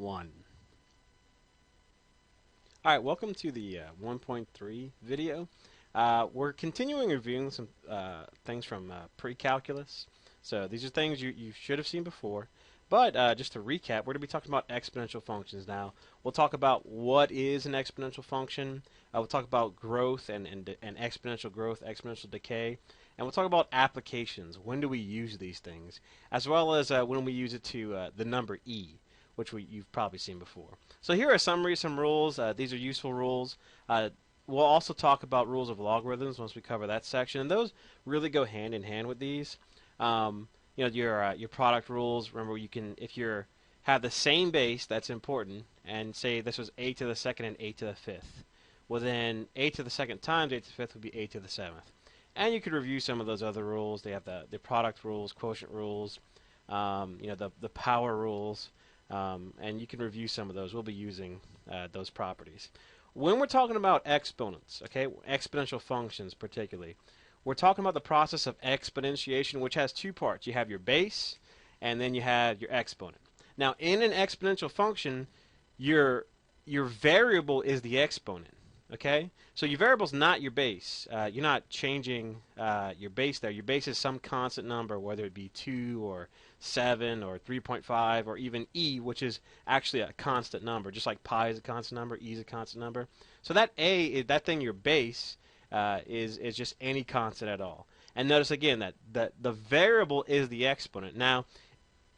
1. Alright, welcome to the 1.3 video. We're continuing reviewing some things from precalculus. So these are things you should have seen before. But just to recap, we're going to be talking about exponential functions now. We'll talk about what is an exponential function. We'll talk about growth and exponential growth, exponential decay. And we'll talk about applications. When do we use these things? As well as when we use it to the number e, which you've probably seen before. So here are some rules. These are useful rules. We'll also talk about rules of logarithms once we cover that section. And those really go hand in hand with these. You know, your product rules. Remember, you can, if you have the same base, that's important. And say this was a to the second and a to the fifth. Well, then a to the second times a to the fifth would be a to the seventh. And you could review some of those other rules. They have the product rules, quotient rules, you know, the power rules. And you can review some of those. We'll be using those properties. When we're talking about exponents, okay, exponential functions particularly, we're talking about the process of exponentiation, which has two parts. You have your base, and then you have your exponent. Now, in an exponential function, your variable is the exponent. Okay, so your variable is not your base. You're not changing your base there. Your base is some constant number, whether it be 2 or 7 or 3.5 or even e, which is actually a constant number, just like pi is a constant number, e is a constant number. So that a, that thing, your base, is just any constant at all. And notice again that the variable is the exponent. Now,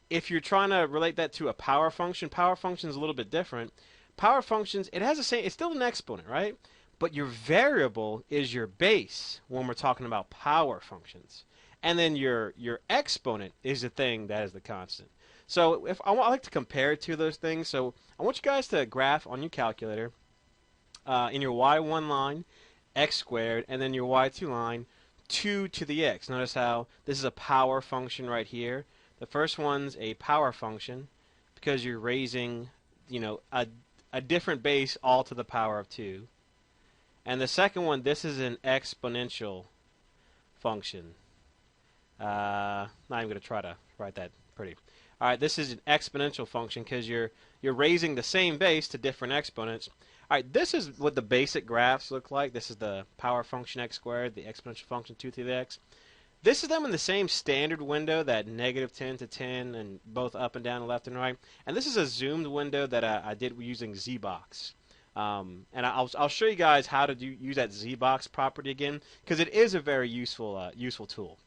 if you're trying to relate that to a power function is a little bit different. Power functions, it has the same, it's still an exponent, right? But your variable is your base when we're talking about power functions. And then your exponent is the thing that is the constant. So if I like to compare two of those things. So I want you guys to graph on your calculator in your y1 line x squared, and then your y2 line 2 to the x. Notice how this is a power function right here. The first one's a power function because you're raising, you know, a different base all to the power of 2. And the second one, this is an exponential function. Not even going to try to write that pretty. All right, this is an exponential function because you're raising the same base to different exponents. All right, this is what the basic graphs look like. This is the power function x squared, the exponential function 2 to the x. This is them in the same standard window, that -10 to 10, and both up and down, left and right. And this is a zoomed window that I did using ZBox. And I'll show you guys how to use that ZBox property again, because it is a very useful tool.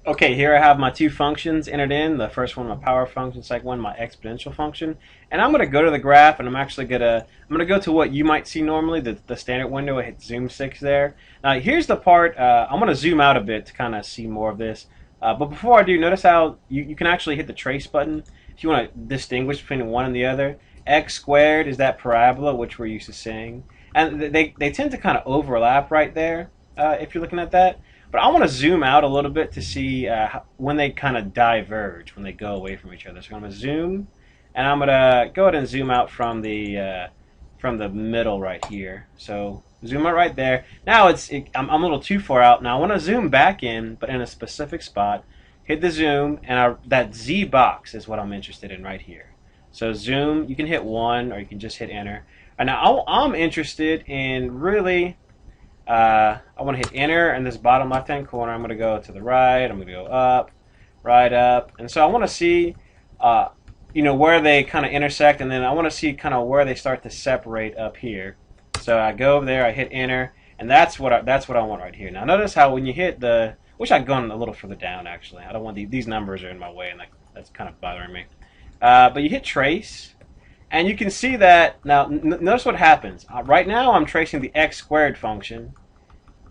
Okay, here I have my two functions entered in. The first one, my power function, second one, my exponential function. And I'm going to go to the graph, and I'm going to go to what you might see normally, the standard window. I hit zoom 6 there. Now, here's the part, I'm going to zoom out a bit to kind of see more of this. But before I do, notice how you can actually hit the trace button if you want to distinguish between one and the other. X squared is that parabola, which we're used to seeing. And they tend to kind of overlap right there, if you're looking at that. But I want to zoom out a little bit to see when they kind of diverge, when they go away from each other. So I'm going to zoom, and I'm going to go ahead and zoom out from the middle right here. So zoom out right there. Now I'm a little too far out. Now I want to zoom back in, but in a specific spot. Hit the zoom, and that Z box is what I'm interested in right here. So zoom, you can hit 1, or you can just hit enter. And now I'm interested in really... I want to hit enter in this bottom left hand corner. I'm going to go to the right. I'm going to go up, right up. And so I want to see you know, where they kind of intersect, and then I want to see kind of where they start to separate up here. So I go over there, I hit enter, and that's what I want right here. Now notice how when you hit the, wish I'd gone a little further down actually. I don't want these numbers are in my way, and that's kind of bothering me. But you hit trace, and you can see that now. Notice what happens. Right now I'm tracing the x squared function,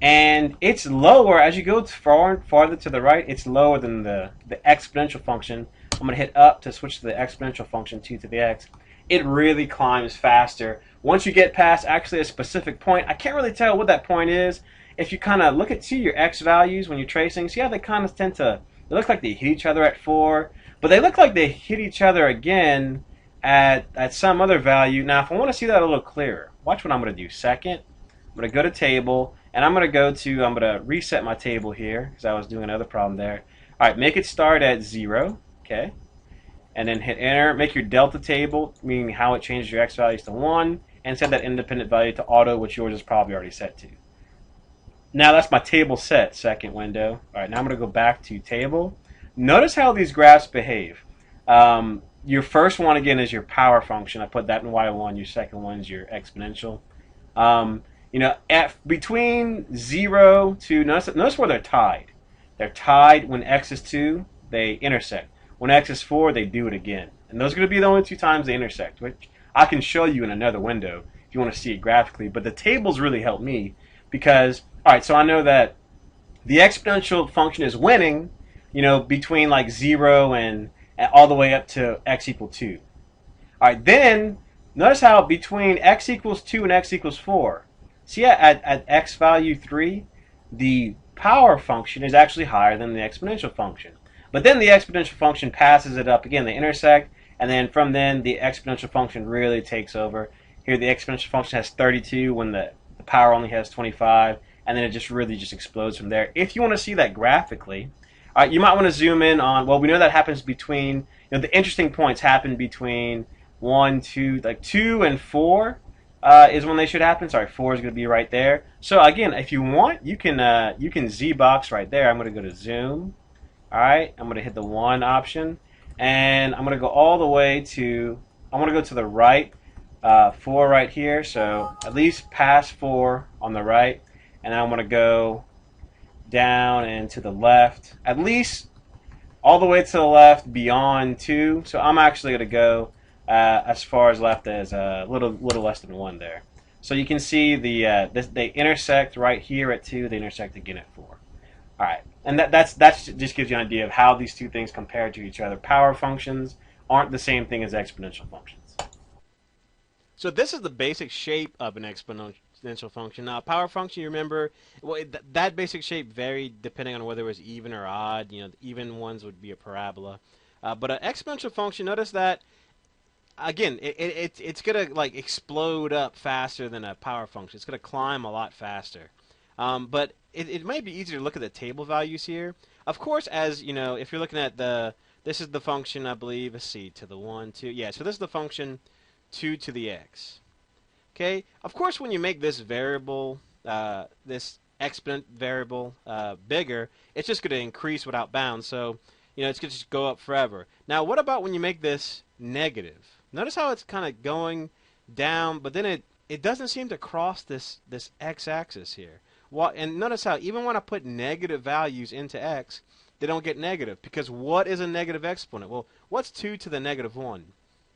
and it's lower as you go farther to the right. It's lower than the exponential function. I'm going to hit up to switch to the exponential function 2 to the x. It really climbs faster. Once you get past actually a specific point, I can't really tell what that point is. If you kind of see your x values when you're tracing, see how they kind of tend to, they look like they hit each other at 4, but they look like they hit each other again at some other value. Now, if I want to see that a little clearer, watch what I'm going to do. Second, I'm going to go to table, and I'm going to reset my table here because I was doing another problem there. All right, make it start at 0, okay? And then hit enter. Make your delta table, meaning how it changes your x values to 1, and set that independent value to auto, which yours is probably already set to. Now that's my table set, second window. All right, now I'm going to go back to table. Notice how these graphs behave. Your first one, again, is your power function. I put that in y1. Your second one is your exponential. Between 0 to, notice where they're tied. They're tied when x is 2, they intersect. When x is 4, they do it again. And those are going to be the only two times they intersect, which I can show you in another window if you want to see it graphically. But the tables really help me because, all right, so I know that the exponential function is winning, between like 0 and all the way up to x equal 2. All right, then notice how between x equals 2 and x equals 4, see at x value 3, the power function is actually higher than the exponential function. But then the exponential function passes it up again. They intersect, and then from then the exponential function really takes over. Here the exponential function has 32 when the power only has 25, and then it just really just explodes from there. If you want to see that graphically, you might want to zoom in on, well, we know that happens between, the interesting points happen between 1, 2, like 2 and 4 is when they should happen. Sorry, 4 is going to be right there. So again, if you want, you can Z-box right there. I'm going to go to zoom. All right, I'm going to hit the 1 option, and I'm going to go all the way to, I want to go to the right, 4 right here, so at least past 4 on the right, and then I'm going to go down and to the left, at least all the way to the left beyond 2, so I'm actually going to go as far as left as a little less than 1 there. So you can see they intersect right here at 2, they intersect again at 4. All right, and that's just gives you an idea of how these two things compare to each other. Power functions aren't the same thing as exponential functions. So this is the basic shape of an exponential function. Now, a power function, you remember, well, that basic shape varied depending on whether it was even or odd. The even ones would be a parabola. But an exponential function, notice that, again, it's going to like explode up faster than a power function. It's going to climb a lot faster. But it might be easier to look at the table values here. Of course, as you know, if you're looking at this is the function, I believe, let's see, to the 1, 2, yeah, so this is the function 2 to the x. Okay, of course, when you make this variable, this exponent variable bigger, it's just going to increase without bounds, so, it's going to just go up forever. Now, what about when you make this negative? Notice how it's kind of going down, but then it doesn't seem to cross this x-axis here. And notice how even when I put negative values into x, they don't get negative. Because what is a negative exponent? Well, what's 2 to the negative 1?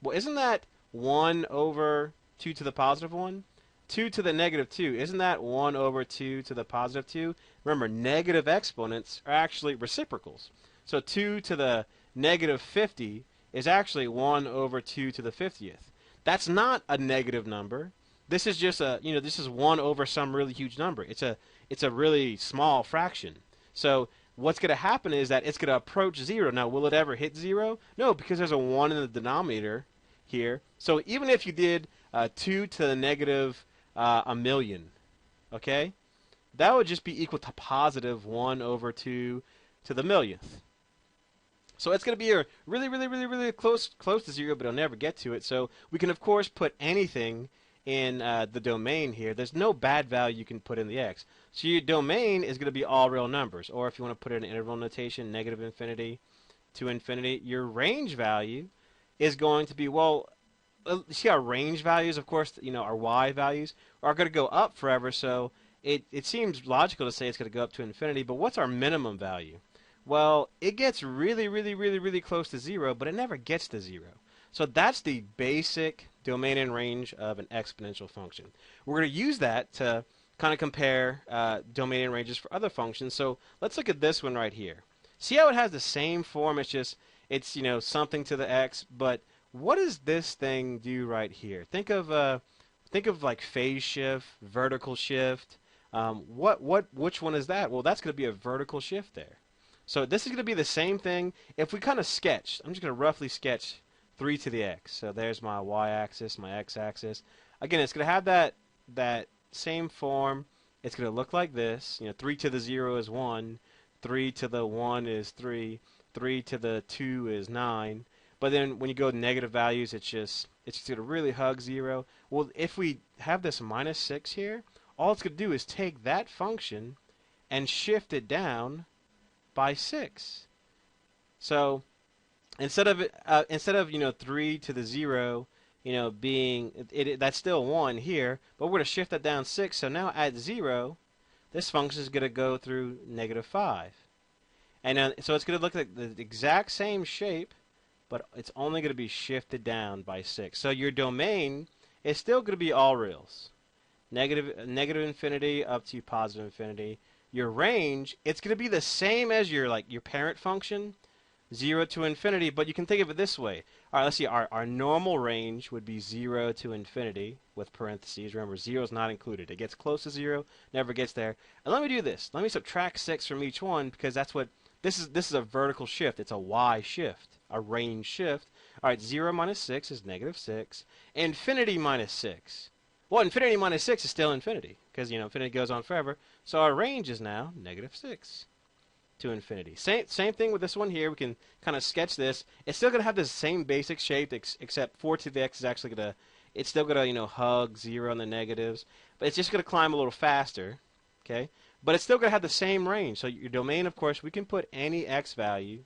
Well, isn't that 1 over 2 to the positive 1? 2 to the negative 2, isn't that 1 over 2 to the positive 2? Remember, negative exponents are actually reciprocals. So 2 to the negative 50 is actually 1 over 2 to the 50th. That's not a negative number. This is just this is 1 over some really huge number. It's a really small fraction. So what's going to happen is that it's going to approach 0. Now, will it ever hit 0? No, because there's a 1 in the denominator here. So even if you did 2 to the negative a million, okay, that would just be equal to positive 1 over 2 to the millionth. So it's going to be a really close to 0, but it'll never get to it. So we can, of course, put anything in the domain here. There's no bad value you can put in the x. So your domain is going to be all real numbers. Or if you want to put it in interval notation, negative infinity to infinity, your range value is going to be, well, see our range values, of course, our y values are going to go up forever. So it seems logical to say it's going to go up to infinity. But what's our minimum value? Well, it gets really close to 0, but it never gets to 0. So that's the basic domain and range of an exponential function. We're going to use that to kind of compare domain and ranges for other functions. So let's look at this one right here. See how it has the same form? It's something to the x. But what does this thing do right here? Think of like phase shift, vertical shift. Which one is that? Well, that's going to be a vertical shift there. So this is going to be the same thing. If we kind of sketch, I'm just going to roughly sketch 3 to the x. So there's my y-axis, my x-axis. Again, it's going to have that same form. It's going to look like this. 3 to the 0 is 1. 3 to the 1 is 3, 3 to the 2 is 9. But then when you go to negative values, it's just going to really hug 0. Well, if we have this minus 6 here, all it's going to do is take that function and shift it down by 6. So instead of 3 to the 0, being that's still 1 here, but we're going to shift that down 6. So now at 0, this function is going to go through negative 5. And so it's going to look like the exact same shape, but it's only going to be shifted down by 6. So your domain is still going to be all reals. Negative infinity up to positive infinity. Your range, it's going to be the same as your parent function, 0 to infinity, but you can think of it this way. All right, let's see. Our normal range would be 0 to infinity with parentheses. Remember, 0 is not included. It gets close to 0, never gets there. And let me do this. Let me subtract 6 from each one, because that's what this is a vertical shift. It's a y shift, a range shift. All right, 0 minus 6 is negative 6. Infinity minus 6. Well, infinity minus 6 is still infinity, because infinity goes on forever. So our range is now negative 6 to infinity. Same thing with this one here. We can kind of sketch this. It's still going to have the same basic shape, except 4 to the x is actually going to, it's still going to hug 0 on the negatives, but it's just going to climb a little faster, okay? But it's still going to have the same range. So your domain, of course, we can put any x value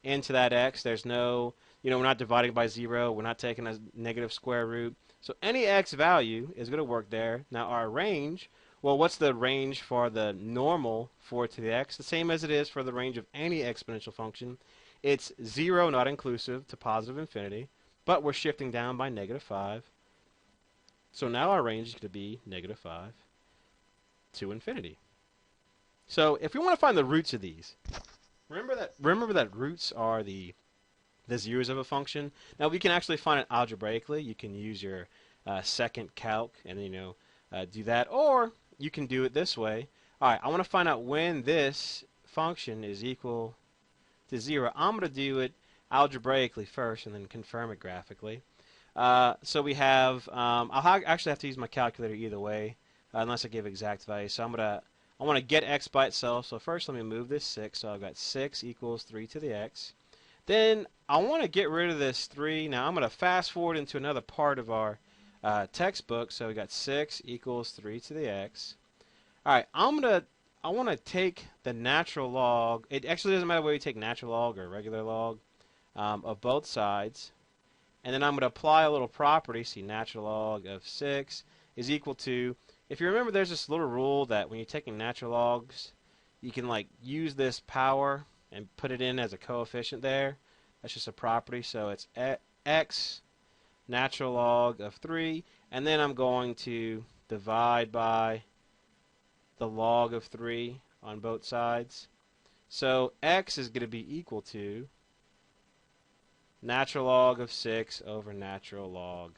into that x. There's no, we're not dividing by 0. We're not taking a negative square root. So any x value is going to work there. Now our range, well, what's the range for the normal 4 to the x? The same as it is for the range of any exponential function. It's 0, not inclusive, to positive infinity, but we're shifting down by negative 5. So now our range is going to be negative 5 to infinity. So if we want to find the roots of these, remember that roots are the zeros of a function. Now we can actually find it algebraically. You can use your second calc and do that, or you can do it this way. All right, I want to find out when this function is equal to 0. I'm going to do it algebraically first and then confirm it graphically. So we have, I'll actually have to use my calculator either way, unless I give exact values. So I want to get x by itself. So first let me move this 6. So I've got 6 equals 3 to the x. Then I want to get rid of this 3. Now I'm going to fast forward into another part of our textbook. So we got 6 equals 3 to the x. All right, I want to take the natural log. It actually doesn't matter whether you take natural log or regular log of both sides. And then I'm going to apply a little property. See, natural log of 6 is equal to, if you remember, there's this little rule that when you're taking natural logs, you can use this power and put it in as a coefficient there. That's just a property. So it's x natural log of 3, and then I'm going to divide by the log of 3 on both sides. So x is going to be equal to natural log of 6 over natural log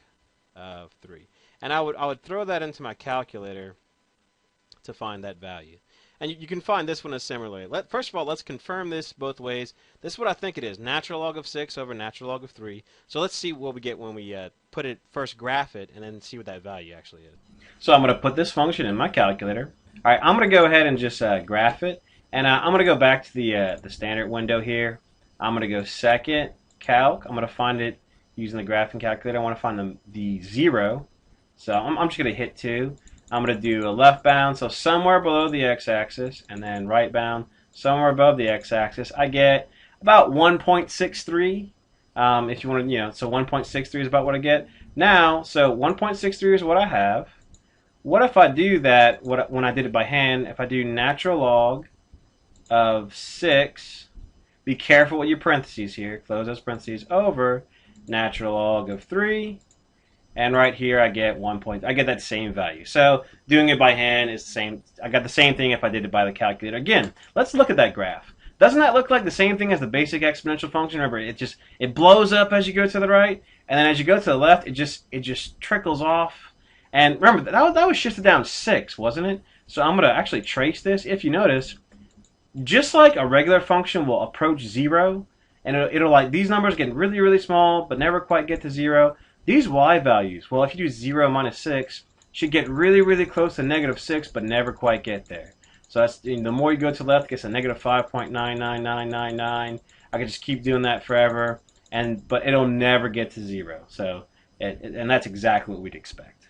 of 3. And I would throw that into my calculator to find that value. And you can find this one a similar way. First of all, let's confirm this both ways. This is what I think it is, natural log of 6 over natural log of 3. So let's see what we get when we first graph it, and then see what that value actually is. So I'm going to put this function in my calculator. All right, I'm going to go ahead and just graph it. And I'm going to go back to the standard window here. I'm going to go second calc. I'm going to find it using the graphing calculator. I want to find the 0. So I'm just going to hit 2. I'm going to do a left bound, so somewhere below the x-axis, and then right bound, somewhere above the x-axis. I get about 1.63. If you want to, so 1.63 is about what I get. Now, so 1.63 is what I have. What if I do that, when I did it by hand, if I do natural log of 6, be careful with your parentheses here, close those parentheses, over natural log of 3, and right here I get I get that same value. So doing it by hand is the same. I got the same thing if I did it by the calculator. Again, let's look at that graph. Doesn't that look like the same thing as the basic exponential function? Remember, it blows up as you go to the right, and then as you go to the left, it just trickles off. And remember, that was shifted down 6, wasn't it? So I'm going to actually trace this. If you notice, just like a regular function will approach 0, and it'll these numbers get really, really small, but never quite get to 0. These y values, well, if you do 0 minus 6, should get really, really close to negative 6, but never quite get there. So that's the more you go to the left, it gets a negative 5.99999. I could just keep doing that forever, but it'll never get to 0. So and that's exactly what we'd expect.